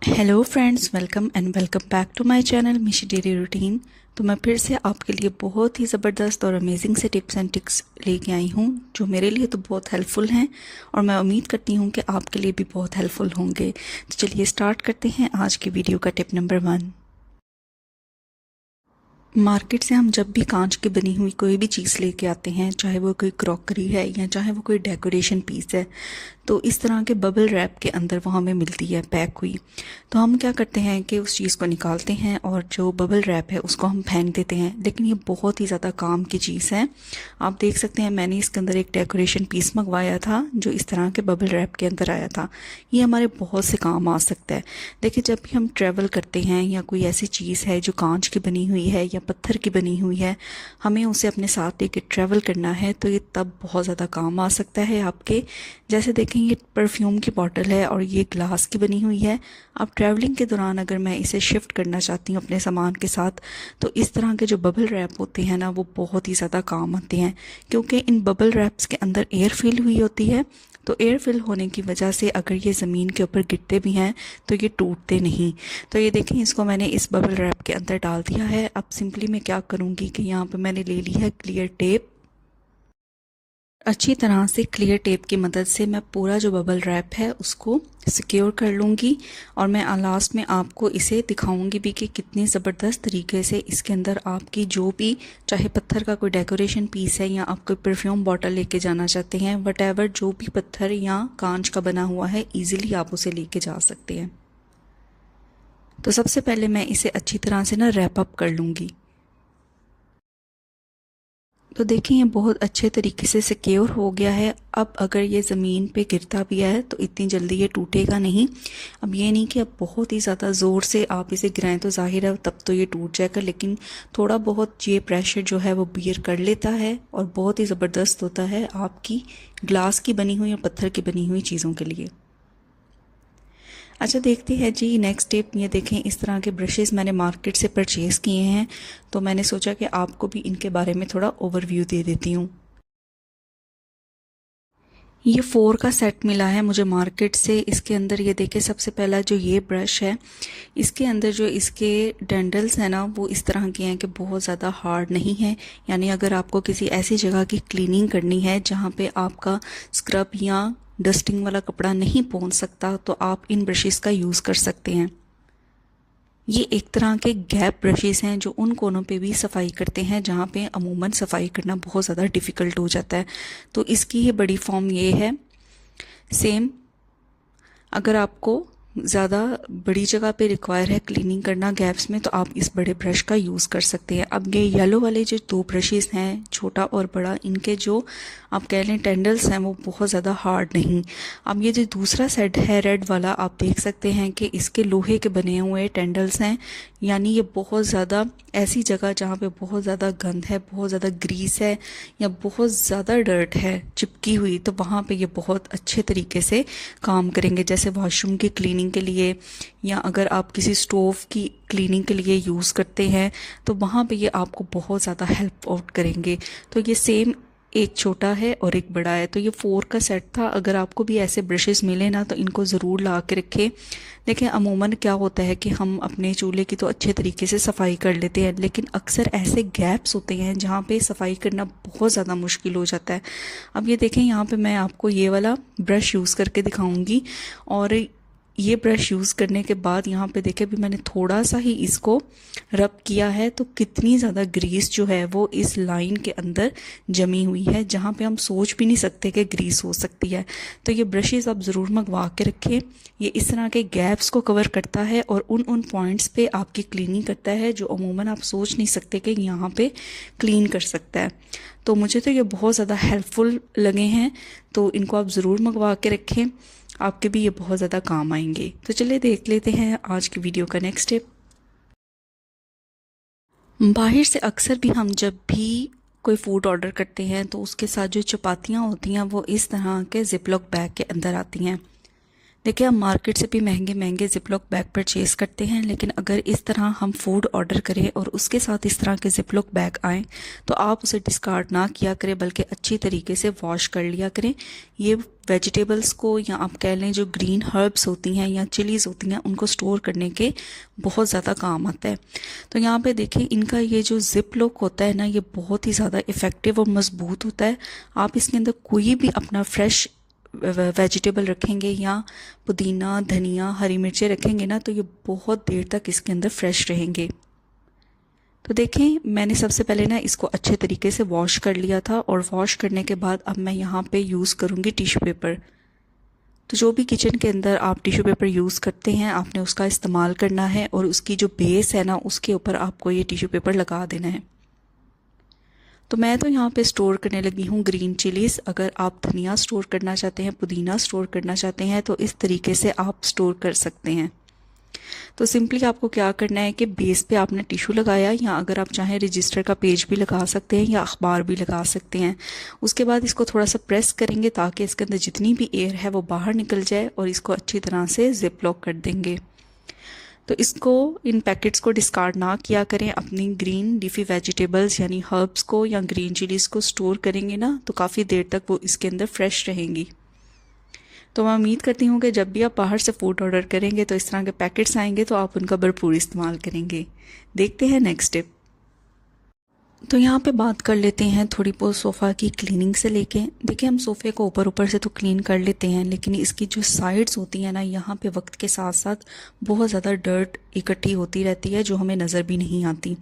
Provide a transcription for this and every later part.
Hello friends, welcome back to my channel Mishi daily routine. तो मैं फिर से आपके लिए बहुत ही ज़बरदस्त और अमेजिंग से टिप्स एंड ट्रिक्स लेके आई हूँ जो मेरे लिए तो बहुत हेल्पफुल हैं और मैं उम्मीद करती हूँ कि आपके लिए भी बहुत हेल्पफुल होंगे। तो चलिए स्टार्ट करते हैं आज की वीडियो का टिप नंबर 1। मार्केट से हम जब भी कांच की बनी हुई कोई भी चीज़ लेके आते हैं, चाहे वो कोई क्रॉकरी है या चाहे वो कोई डेकोरेशन पीस है, तो इस तरह के बबल रैप के अंदर वो हमें मिलती है पैक हुई। तो हम क्या करते हैं कि उस चीज़ को निकालते हैं और जो बबल रैप है उसको हम फेंक देते हैं, लेकिन ये बहुत ही ज़्यादा काम की चीज़ है। आप देख सकते हैं मैंने इसके अंदर एक डेकोरेशन पीस मंगवाया था जो इस तरह के बबल रैप के अंदर आया था। ये हमारे बहुत से काम आ सकता है। देखिए, जब भी हम ट्रैवल करते हैं या कोई ऐसी चीज़ है जो कांच की बनी हुई है या पत्थर की बनी हुई है, हमें उसे अपने साथ लेके ट्रैवल करना है, तो ये तब बहुत ज़्यादा काम आ सकता है आपके। जैसे देखें, ये परफ्यूम की बॉटल है और ये ग्लास की बनी हुई है। अब ट्रैवलिंग के दौरान अगर मैं इसे शिफ्ट करना चाहती हूँ अपने सामान के साथ, तो इस तरह के जो बबल रैप होते हैं ना, वो बहुत ही ज़्यादा काम आते हैं, क्योंकि इन बबल रैप्स के अंदर एयर फिल हुई होती है। तो एयर फिल होने की वजह से अगर ये ज़मीन के ऊपर गिरते भी हैं तो ये टूटते नहीं। तो ये देखें, इसको मैंने इस बबल रैप के अंदर डाल दिया है। अब सिंपली मैं क्या करूँगी कि यहाँ पे मैंने ले ली है क्लियर टेप। अच्छी तरह से क्लियर टेप की मदद से मैं पूरा जो बबल रैप है उसको सिक्योर कर लूँगी और मैं लास्ट में आपको इसे दिखाऊंगी भी कि कितनी ज़बरदस्त तरीके से इसके अंदर आपकी जो भी, चाहे पत्थर का कोई डेकोरेशन पीस है या आप कोई परफ्यूम बॉटल लेके जाना चाहते हैं, वटेवर जो भी पत्थर या कांच का बना हुआ है, ईजिली आप उसे लेके जा सकते हैं। तो सबसे पहले मैं इसे अच्छी तरह से ना रैप अप कर लूँगी। तो देखिए, ये बहुत अच्छे तरीके से सिक्योर हो गया है। अब अगर ये ज़मीन पे गिरता भी है तो इतनी जल्दी ये टूटेगा नहीं। अब ये नहीं कि अब बहुत ही ज़्यादा ज़ोर से आप इसे गिराएं तो जाहिर है तब तो ये टूट जाएगा, लेकिन थोड़ा बहुत ये प्रेशर जो है वो बियर कर लेता है और बहुत ही ज़बरदस्त होता है आपकी ग्लास की बनी हुई या पत्थर की बनी हुई चीज़ों के लिए। अच्छा, देखते हैं जी नेक्स्ट टिप। ये देखें, इस तरह के ब्रशेस मैंने मार्केट से परचेज़ किए हैं, तो मैंने सोचा कि आपको भी इनके बारे में थोड़ा ओवरव्यू दे देती हूँ। ये 4 का सेट मिला है मुझे मार्केट से। इसके अंदर ये देखें, सबसे पहला जो ये ब्रश है, इसके अंदर जो इसके डंडल्स हैं ना, वो इस तरह के हैं कि बहुत ज़्यादा हार्ड नहीं है। यानी अगर आपको किसी ऐसी जगह की क्लीनिंग करनी है जहाँ पे आपका स्क्रब या डस्टिंग वाला कपड़ा नहीं पहुँच सकता, तो आप इन ब्रशेस का यूज़ कर सकते हैं। ये एक तरह के गैप ब्रशेस हैं जो उन कोनों पे भी सफाई करते हैं जहाँ पे अमूमन सफाई करना बहुत ज़्यादा डिफ़िकल्ट हो जाता है। तो इसकी ये बड़ी फॉर्म ये है। सेम, अगर आपको ज़्यादा बड़ी जगह पे रिक्वायर है क्लीनिंग करना गैप्स में, तो आप इस बड़े ब्रश का यूज़ कर सकते हैं। अब ये येलो वाले जो 2 ब्रशेस हैं, छोटा और बड़ा, इनके जो आप कह लें टेंडल्स हैं, वो बहुत ज़्यादा हार्ड नहीं। अब ये जो दूसरा सेट है रेड वाला, आप देख सकते हैं कि इसके लोहे के बने हुए टेंडल्स हैं। यानी ये बहुत ज़्यादा ऐसी जगह जहाँ पे बहुत ज़्यादा गंद है, बहुत ज़्यादा ग्रीस है या बहुत ज़्यादा डर्ट है चिपकी हुई, तो वहाँ पे ये बहुत अच्छे तरीके से काम करेंगे। जैसे वॉशरूम की क्लीनिंग के लिए या अगर आप किसी स्टोव की क्लीनिंग के लिए यूज़ करते हैं, तो वहाँ पे ये आपको बहुत ज़्यादा हेल्प आउट करेंगे। तो ये सेम, एक छोटा है और एक बड़ा है, तो ये 4 का सेट था। अगर आपको भी ऐसे ब्रशेस मिले ना, तो इनको ज़रूर ला के रखें। देखें, अमूमन क्या होता है कि हम अपने चूल्हे की तो अच्छे तरीके से सफाई कर लेते हैं, लेकिन अक्सर ऐसे गैप्स होते हैं जहाँ पे सफाई करना बहुत ज़्यादा मुश्किल हो जाता है। अब ये देखें, यहाँ पे मैं आपको ये वाला ब्रश यूज़ करके दिखाऊंगी और ये ब्रश यूज़ करने के बाद यहाँ पे देखें, भी मैंने थोड़ा सा ही इसको रब किया है, तो कितनी ज़्यादा ग्रीस जो है वो इस लाइन के अंदर जमी हुई है जहाँ पे हम सोच भी नहीं सकते कि ग्रीस हो सकती है। तो ये ब्रशेस आप ज़रूर मंगवा के रखें। ये इस तरह के गैप्स को कवर करता है और उन पॉइंट्स पे आपकी क्लीनिंग करता है जो अमूमन आप सोच नहीं सकते कि यहाँ पे क्लीन कर सकता है। तो मुझे तो ये बहुत ज़्यादा हेल्पफुल लगे हैं, तो इनको आप ज़रूर मंगवा के रखें, आपके भी ये बहुत ज़्यादा काम आएंगे। तो चलिए देख लेते हैं आज की वीडियो का नेक्स्ट स्टेप। बाहर से अक्सर भी हम जब भी कोई फूड ऑर्डर करते हैं तो उसके साथ जो चपातियाँ होती हैं वो इस तरह के जिपलॉक बैग के अंदर आती हैं। देखिए, हम मार्केट से भी महंगे महंगे जिपलॉक बैग परचेज करते हैं, लेकिन अगर इस तरह हम फूड ऑर्डर करें और उसके साथ इस तरह के जिपलॉक बैग आएँ तो आप उसे डिस्कार्ड ना किया करें, बल्कि अच्छी तरीके से वॉश कर लिया करें। ये वेजिटेबल्स को, या आप कह लें जो ग्रीन हर्ब्स होती हैं या चिलीज़ होती हैं, उनको स्टोर करने के बहुत ज़्यादा काम आता है। तो यहाँ पे देखिए, इनका ये जो जिप लॉक होता है ना, ये बहुत ही ज़्यादा इफ़ेक्टिव और मज़बूत होता है। आप इसके अंदर कोई भी अपना फ्रेश वेजिटेबल रखेंगे या पुदीना, धनिया, हरी मिर्चें रखेंगे ना, तो ये बहुत देर तक इसके अंदर फ्रेश रहेंगे। तो देखें, मैंने सबसे पहले ना इसको अच्छे तरीके से वॉश कर लिया था, और वॉश करने के बाद अब मैं यहाँ पे यूज़ करूँगी टिश्यू पेपर। तो जो भी किचन के अंदर आप टिश्यू पेपर यूज़ करते हैं, आपने उसका इस्तेमाल करना है, और उसकी जो बेस है ना, उसके ऊपर आपको ये टिश्यू पेपर लगा देना है। तो मैं तो यहाँ पे स्टोर करने लगी हूँ ग्रीन चिलीज़। अगर आप धनिया स्टोर करना चाहते हैं, पुदीना स्टोर करना चाहते हैं, तो इस तरीके से आप स्टोर कर सकते हैं। तो सिंपली आपको क्या करना है कि बेस पे आपने टिश्यू लगाया, या अगर आप चाहें रजिस्टर का पेज भी लगा सकते हैं या अखबार भी लगा सकते हैं। उसके बाद इसको थोड़ा सा प्रेस करेंगे ताकि इसके अंदर जितनी भी एयर है वो बाहर निकल जाए, और इसको अच्छी तरह से जिप लॉक कर देंगे। तो इसको, इन पैकेट्स को डिस्कार्ड ना किया करें। अपनी ग्रीन लीफी वेजिटेबल्स यानी हर्ब्स को या ग्रीन चिलीज़ को स्टोर करेंगे ना, तो काफ़ी देर तक वो इसके अंदर फ्रेश रहेंगी। तो मैं उम्मीद करती हूँ कि जब भी आप बाहर से फूड ऑर्डर करेंगे तो इस तरह के पैकेट्स आएंगे तो आप उनका भरपूर इस्तेमाल करेंगे। देखते हैं नेक्स्ट टिप। तो यहाँ पे बात कर लेते हैं थोड़ी बहुत सोफ़ा की क्लीनिंग से लेके। देखिए, हम सोफ़े को ऊपर ऊपर से तो क्लीन कर लेते हैं, लेकिन इसकी जो साइड्स होती हैं ना, यहाँ पे वक्त के साथ साथ बहुत ज़्यादा डर्ट इकट्ठी होती रहती है जो हमें नज़र भी नहीं आती।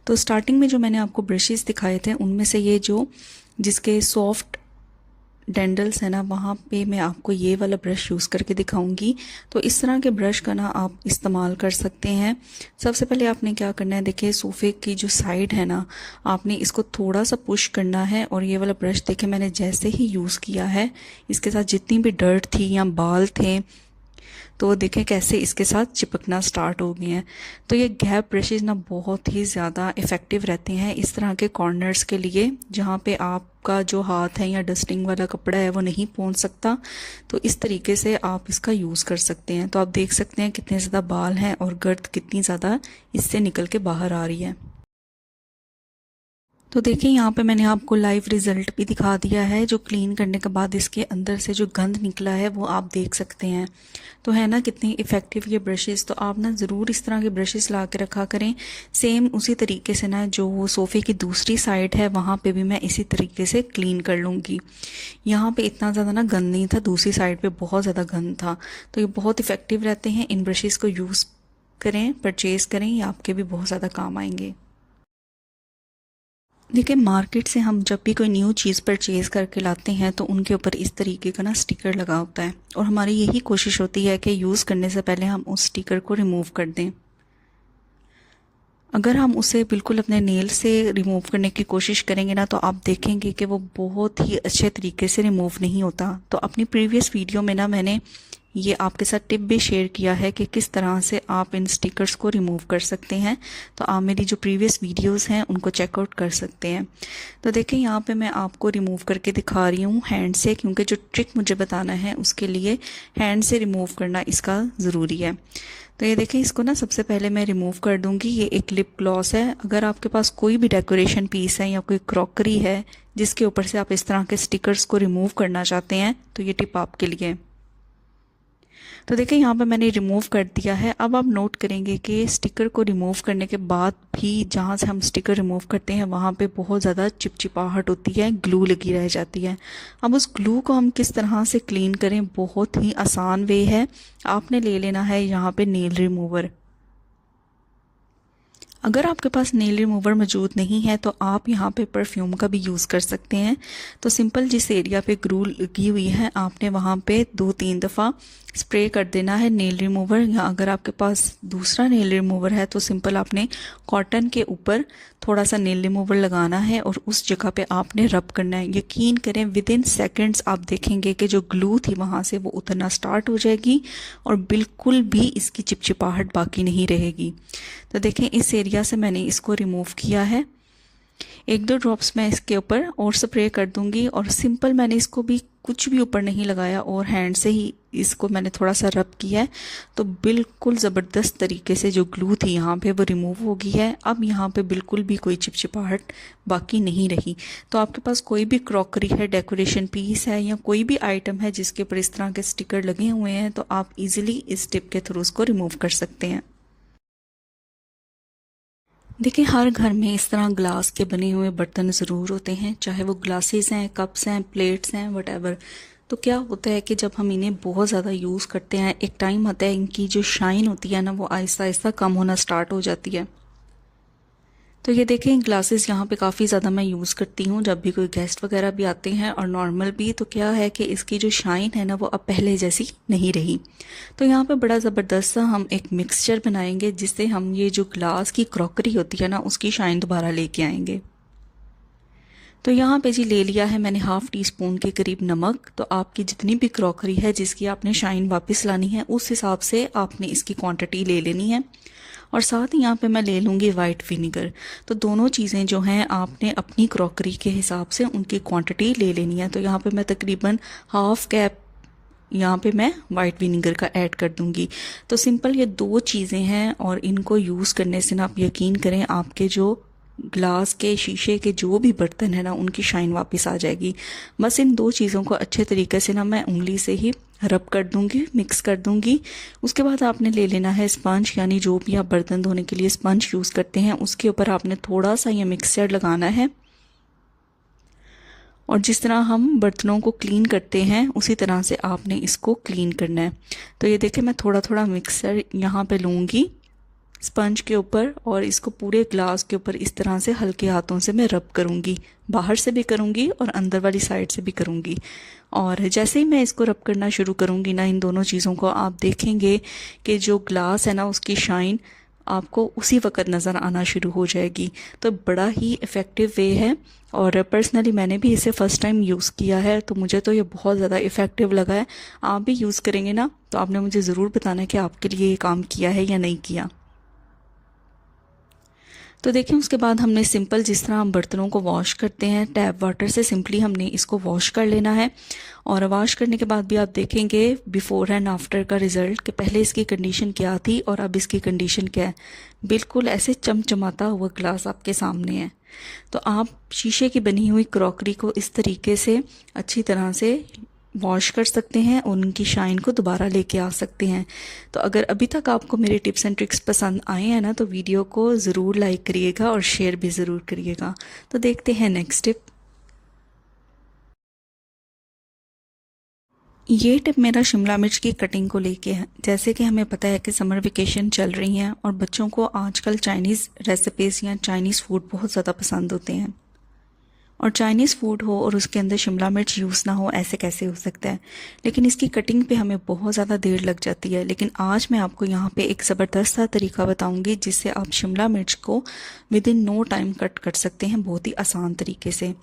तो स्टार्टिंग में जो मैंने आपको ब्रशेस दिखाए थे, उनमें से ये जो जिसके सॉफ्ट डेंडल्स है ना, वहाँ पे मैं आपको ये वाला ब्रश यूज़ करके दिखाऊंगी। तो इस तरह के ब्रश का ना आप इस्तेमाल कर सकते हैं। सबसे पहले आपने क्या करना है, देखिए सोफ़े की जो साइड है ना, आपने इसको थोड़ा सा पुश करना है, और ये वाला ब्रश देखिए मैंने जैसे ही यूज़ किया है, इसके साथ जितनी भी डर्ट थी या बाल थे, तो देखें कैसे इसके साथ चिपकना स्टार्ट हो गए हैं। तो ये गैप ब्रशेज़ ना बहुत ही ज़्यादा इफ़ेक्टिव रहते हैं इस तरह के कॉर्नर्स के लिए, जहाँ पे आपका जो हाथ है या डस्टिंग वाला कपड़ा है वो नहीं पहुँच सकता। तो इस तरीके से आप इसका यूज़ कर सकते हैं। तो आप देख सकते हैं कितने ज़्यादा बाल हैं और गर्द कितनी ज़्यादा इससे निकल के बाहर आ रही है। तो देखिए, यहाँ पे मैंने आपको लाइव रिज़ल्ट भी दिखा दिया है। जो क्लीन करने के बाद इसके अंदर से जो गंद निकला है वो आप देख सकते हैं। तो है ना कितनी इफ़ेक्टिव ये ब्रशेज़। तो आप ना ज़रूर इस तरह के ब्रशेज़ ला के रखा करें। सेम उसी तरीके से ना जो सोफ़े की दूसरी साइड है, वहाँ पे भी मैं इसी तरीके से क्लीन कर लूँगी। यहाँ पे इतना ज़्यादा ना गंद नहीं था, दूसरी साइड पे बहुत ज़्यादा गंद था। तो ये बहुत इफ़ेक्टिव रहते हैं। इन ब्रशेज़ को यूज़ करें, परचेज़ करें, ये आपके भी बहुत ज़्यादा काम आएंगे। देखिए, मार्केट से हम जब भी कोई न्यू चीज़ परचेज़ करके लाते हैं तो उनके ऊपर इस तरीके का ना स्टिकर लगा होता है, और हमारी यही कोशिश होती है कि यूज़ करने से पहले हम उस स्टिकर को रिमूव कर दें। अगर हम उसे बिल्कुल अपने नेल से रिमूव करने की कोशिश करेंगे ना, तो आप देखेंगे कि वो बहुत ही अच्छे तरीके से रिमूव नहीं होता। तो अपनी प्रीवियस वीडियो में ना मैंने ये आपके साथ टिप भी शेयर किया है कि किस तरह से आप इन स्टिकर्स को रिमूव कर सकते हैं। तो आप मेरी जो प्रीवियस वीडियोस हैं उनको चेकआउट कर सकते हैं। तो देखिए, यहाँ पे मैं आपको रिमूव करके दिखा रही हूँ हैंड से, क्योंकि जो ट्रिक मुझे बताना है उसके लिए हैंड से रिमूव करना इसका ज़रूरी है। तो ये देखें, इसको ना सबसे पहले मैं रिमूव कर दूंगी। ये एक लिप ग्लॉस है। अगर आपके पास कोई भी डेकोरेशन पीस है या कोई क्रॉकरी है जिसके ऊपर से आप इस तरह के स्टिकर्स को रिमूव करना चाहते हैं, तो ये टिप आपके लिए। तो देखिए, यहाँ पे मैंने रिमूव कर दिया है। अब आप नोट करेंगे कि स्टिकर को रिमूव करने के बाद भी जहाँ से हम स्टिकर रिमूव करते हैं वहाँ पे बहुत ज़्यादा चिपचिपाहट होती है, ग्लू लगी रह जाती है। अब उस ग्लू को हम किस तरह से क्लीन करें, बहुत ही आसान वे है। आपने ले लेना है यहाँ पे नेल रिमूवर। अगर आपके पास नेल रिमूवर मौजूद नहीं है तो आप यहाँ पे परफ्यूम का भी यूज़ कर सकते हैं। तो सिंपल जिस एरिया पे ग्लू लगी हुई है, आपने वहाँ पे 2-3 दफ़ा स्प्रे कर देना है नेल रिमूवर। या अगर आपके पास दूसरा नेल रिमूवर है तो सिंपल आपने कॉटन के ऊपर थोड़ा सा नेल रिमूवर लगाना है और उस जगह पे आपने रब करना है। यकीन करें, विद इन सेकेंड्स आप देखेंगे कि जो ग्लू थी वहाँ से वो उतरना स्टार्ट हो जाएगी और बिल्कुल भी इसकी चिपचिपाहट बाकी नहीं रहेगी। तो देखें, इस एरिया से मैंने इसको रिमूव किया है। एक दो ड्रॉप्स मैं इसके ऊपर और स्प्रे कर दूंगी, और सिंपल मैंने इसको भी कुछ भी ऊपर नहीं लगाया और हैंड से ही इसको मैंने थोड़ा सा रब किया है। तो बिल्कुल ज़बरदस्त तरीके से जो ग्लू थी यहाँ पे वो रिमूव हो गई है। अब यहाँ पे बिल्कुल भी कोई चिपचिपाहट बाकी नहीं रही। तो आपके पास कोई भी क्रॉकरी है, डेकोरेशन पीस है, या कोई भी आइटम है जिसके ऊपर इस तरह के स्टिकर लगे हुए हैं, तो आप इजीली इस टिप के थ्रू उसको रिमूव कर सकते हैं। देखिए, हर घर में इस तरह ग्लास के बने हुए बर्तन ज़रूर होते हैं, चाहे वो ग्लासेस हैं, कप्स हैं, प्लेट्स हैं, वटेवर। तो क्या होता है कि जब हम इन्हें बहुत ज़्यादा यूज़ करते हैं, एक टाइम आता है इनकी जो शाइन होती है ना, वो आहिस्ता आहिस्ता कम होना स्टार्ट हो जाती है। तो ये देखें, ग्लासेस यहाँ पे काफ़ी ज़्यादा मैं यूज़ करती हूँ जब भी कोई गेस्ट वगैरह भी आते हैं, और नॉर्मल भी। तो क्या है कि इसकी जो शाइन है ना, वो अब पहले जैसी नहीं रही। तो यहाँ पे बड़ा ज़बरदस्त सा हम एक मिक्सचर बनाएंगे, जिससे हम ये जो ग्लास की क्रॉकरी होती है ना, उसकी शाइन दोबारा लेके आएंगे। तो यहाँ पे जी ले लिया है मैंने हाफ टी स्पून के करीब नमक। तो आपकी जितनी भी क्रॉकरी है जिसकी आपने शाइन वापस लानी है, उस हिसाब से आपने इसकी क्वांटिटी ले लेनी है। और साथ ही यहाँ पे मैं ले लूँगी वाइट विनीगर। तो दोनों चीज़ें जो हैं आपने अपनी क्रॉकरी के हिसाब से उनकी क्वांटिटी ले लेनी है। तो यहाँ पे मैं तकरीबन हाफ कैप यहाँ पे मैं वाइट विनीगर का ऐड कर दूंगी। तो सिंपल ये दो चीज़ें हैं, और इनको यूज़ करने से ना आप यकीन करें, आपके जो ग्लास के, शीशे के जो भी बर्तन है ना, उनकी शाइन वापस आ जाएगी। बस इन दो चीज़ों को अच्छे तरीके से ना मैं उंगली से ही रब कर दूंगी, मिक्स कर दूंगी। उसके बाद आपने ले लेना है स्पंज, यानी जो भी आप बर्तन धोने के लिए स्पंज यूज़ करते हैं, उसके ऊपर आपने थोड़ा सा ये मिक्सचर लगाना है। और जिस तरह हम बर्तनों को क्लीन करते हैं, उसी तरह से आपने इसको क्लीन करना है। तो ये देखें, मैं थोड़ा थोड़ा मिक्सर यहाँ पे लूँगी स्पंज के ऊपर, और इसको पूरे ग्लास के ऊपर इस तरह से हल्के हाथों से मैं रब करूँगी। बाहर से भी करूँगी और अंदर वाली साइड से भी करूँगी। और जैसे ही मैं इसको रब करना शुरू करूँगी ना, इन दोनों चीज़ों को, आप देखेंगे कि जो ग्लास है ना, उसकी शाइन आपको उसी वक्त नज़र आना शुरू हो जाएगी। तो बड़ा ही इफ़ेक्टिव वे है, और पर्सनली मैंने भी इसे फ़र्स्ट टाइम यूज़ किया है, तो मुझे तो ये बहुत ज़्यादा इफ़ेक्टिव लगा है। आप भी यूज़ करेंगे ना, तो आपने मुझे ज़रूर बताना है कि आपके लिए ये काम किया है या नहीं किया। तो देखिए, उसके बाद हमने सिंपल जिस तरह हम बर्तनों को वॉश करते हैं, टैप वाटर से सिंपली हमने इसको वॉश कर लेना है। और वॉश करने के बाद भी आप देखेंगे बिफोर एंड आफ्टर का रिज़ल्ट, कि पहले इसकी कंडीशन क्या थी और अब इसकी कंडीशन क्या है। बिल्कुल ऐसे चमचमाता हुआ ग्लास आपके सामने है। तो आप शीशे की बनी हुई क्रॉकरी को इस तरीके से अच्छी तरह से वॉश कर सकते हैं और उनकी शाइन को दोबारा लेके आ सकते हैं। तो अगर अभी तक आपको मेरे टिप्स एंड ट्रिक्स पसंद आए हैं ना, तो वीडियो को ज़रूर लाइक करिएगा और शेयर भी ज़रूर करिएगा। तो देखते हैं नेक्स्ट टिप। ये टिप मेरा शिमला मिर्च की कटिंग को लेके है। जैसे कि हमें पता है कि समर वेकेशन चल रही हैं, और बच्चों को आजकल चाइनीज़ रेसिपीज़ या चाइनीज़ फूड बहुत ज़्यादा पसंद होते हैं। और चाइनीज़ फूड हो और उसके अंदर शिमला मिर्च यूज़ ना हो, ऐसे कैसे हो सकता है। लेकिन इसकी कटिंग पे हमें बहुत ज़्यादा देर लग जाती है। लेकिन आज मैं आपको यहाँ पे एक ज़बरदस्त सा तरीका बताऊँगी, जिससे आप शिमला मिर्च को within no time cut कर सकते हैं, बहुत ही आसान तरीके से।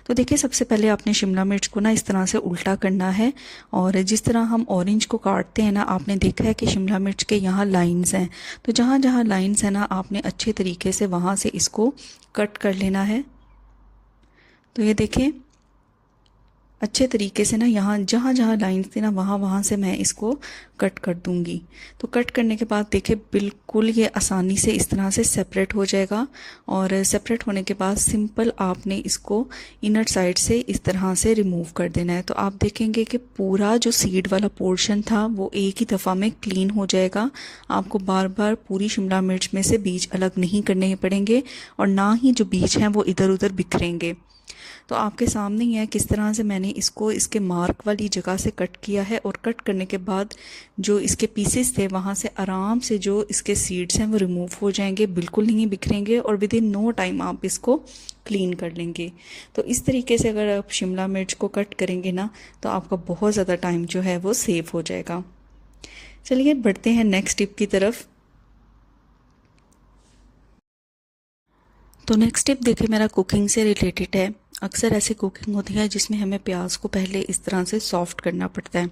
तो देखिए, सबसे पहले आपने शिमला मिर्च को ना इस तरह से उल्टा करना है, और जिस तरह हम ऑरेंज को काटते हैं ना, आपने देखा है कि शिमला मिर्च के यहाँ लाइन्स हैं। तो जहाँ जहाँ लाइन्स हैं ना, आपने अच्छे तरीके से वहाँ से इसको कट कर लेना है। तो ये देखें, अच्छे तरीके से ना यहाँ जहाँ जहाँ लाइंस थी ना, वहाँ वहाँ से मैं इसको कट कर दूँगी। तो कट करने के बाद देखिए, बिल्कुल ये आसानी से इस तरह से सेपरेट हो जाएगा। और सेपरेट होने के बाद सिंपल आपने इसको इनर साइड से इस तरह से रिमूव कर देना है। तो आप देखेंगे कि पूरा जो सीड वाला पोर्शन था वो एक ही दफ़ा में क्लीन हो जाएगा। आपको बार बार पूरी शिमला मिर्च में से बीज अलग नहीं करने पड़ेंगे, और ना ही जो बीज हैं वो इधर उधर बिखरेंगे। तो आपके सामने ही है किस तरह से मैंने इसको इसके मार्क वाली जगह से कट किया है। और कट करने के बाद जो इसके पीसेस थे, वहाँ से आराम से जो इसके सीड्स हैं वो रिमूव हो जाएंगे, बिल्कुल नहीं बिखरेंगे, और विद इन नो टाइम आप इसको क्लीन कर लेंगे। तो इस तरीके से अगर आप शिमला मिर्च को कट करेंगे ना, तो आपका बहुत ज़्यादा टाइम जो है वो सेव हो जाएगा। चलिए बढ़ते हैं नेक्स्ट टिप की तरफ। तो नेक्स्ट टिप देखिए, मेरा कुकिंग से रिलेटेड है। अक्सर ऐसी कुकिंग होती है जिसमें हमें प्याज को पहले इस तरह से सॉफ्ट करना पड़ता है,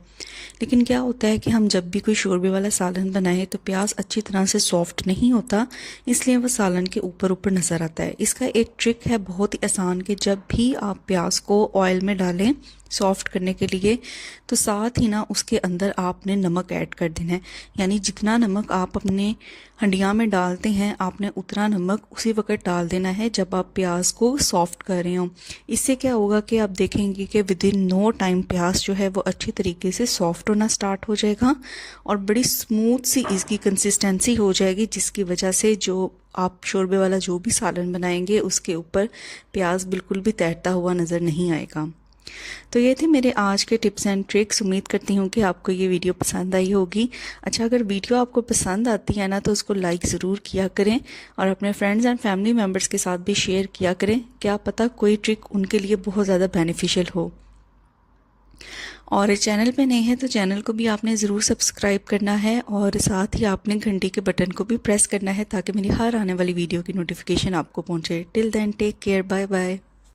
लेकिन क्या होता है कि हम जब भी कोई शोरबे वाला सालन बनाएं तो प्याज अच्छी तरह से सॉफ्ट नहीं होता, इसलिए वह सालन के ऊपर ऊपर नज़र आता है। इसका एक ट्रिक है बहुत ही आसान कि जब भी आप प्याज को ऑयल में डालें सॉफ्ट करने के लिए, तो साथ ही ना उसके अंदर आपने नमक ऐड कर देना है। यानी जितना नमक आप अपने हंडिया में डालते हैं आपने उतना नमक उसी वक्त डाल देना है जब आप प्याज को सॉफ्ट कर रहे हो। इससे क्या होगा कि आप देखेंगे कि विद इन नो टाइम प्याज जो है वो अच्छी तरीके से सॉफ्ट होना स्टार्ट हो जाएगा और बड़ी स्मूथ सी इसकी कंसिस्टेंसी हो जाएगी, जिसकी वजह से जो आप शोरबे वाला जो भी सालन बनाएंगे उसके ऊपर प्याज बिल्कुल भी तैरता हुआ नज़र नहीं आएगा। तो ये थे मेरे आज के टिप्स एंड ट्रिक्स। उम्मीद करती हूँ कि आपको ये वीडियो पसंद आई होगी। अच्छा, अगर वीडियो आपको पसंद आती है ना तो उसको लाइक ज़रूर किया करें और अपने फ्रेंड्स एंड फैमिली मेम्बर्स के साथ भी शेयर किया करें। क्या पता कोई ट्रिक उनके लिए बहुत ज़्यादा बेनिफिशियल हो। और चैनल पे नए हैं तो चैनल को भी आपने ज़रूर सब्सक्राइब करना है और साथ ही आपने घंटी के बटन को भी प्रेस करना है ताकि मेरी हर आने वाली वीडियो की नोटिफिकेशन आपको पहुँचे। Till then take care, bye bye.